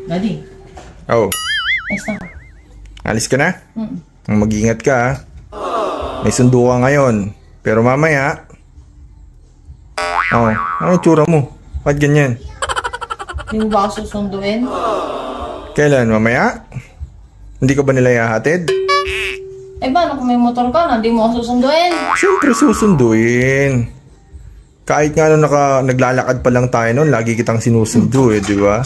Daddy. Oh. Ayos na. Alis ka na? Mag-ingat ka ha. May sundo ka ngayon. Pero mamaya... Oh, ano tsura mo? Ba't ganyan? Hindi mo ba ako susunduin? Kailan? Mamaya? Hindi ka ba nila ihahatid? Eh paano kung may motor ka na, hindi mo ako susunduin? Siyempre susunduin. Kahit nga naglalakad pa lang tayo noon, lagi kitang sinusundo eh, di ba?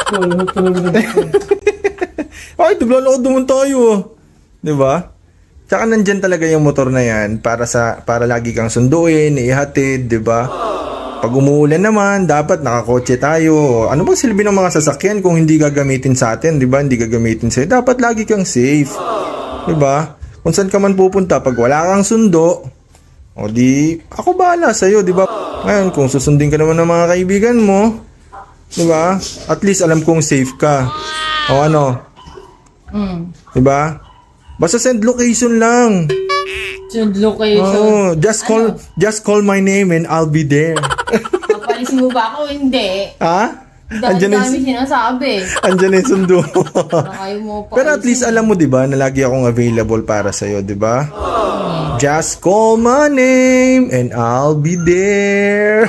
Ay, naglalakad naman tayo. Di ba? Tsaka nandyan talaga yung motor na yan para lagi kang sunduin, ihatid, di ba? Pag umuulan naman, dapat nakakotse tayo. Ano ba silbi ng mga sasakyan kung hindi gagamitin sa atin, di ba? Hindi gagamitin sa'yo. Dapat lagi kang safe. Di ba? Kung saan ka man pupunta, pag wala kang sundo, o di, ako bahala sa'yo, di ba? Ngayon, kung susundin ka naman ng mga kaibigan mo, di ba? At least alam kong safe ka. O ano? Di ba? Basta send location lang. Send location? Oh, just call my name and I'll be there. Papalisin mo ba ako? Hindi. Ha? Dami sinasabi. Andyan yung sundo. Pero at least alam mo, di ba, na lagi akong available para sa'yo, di ba? Just call my name and I'll be there.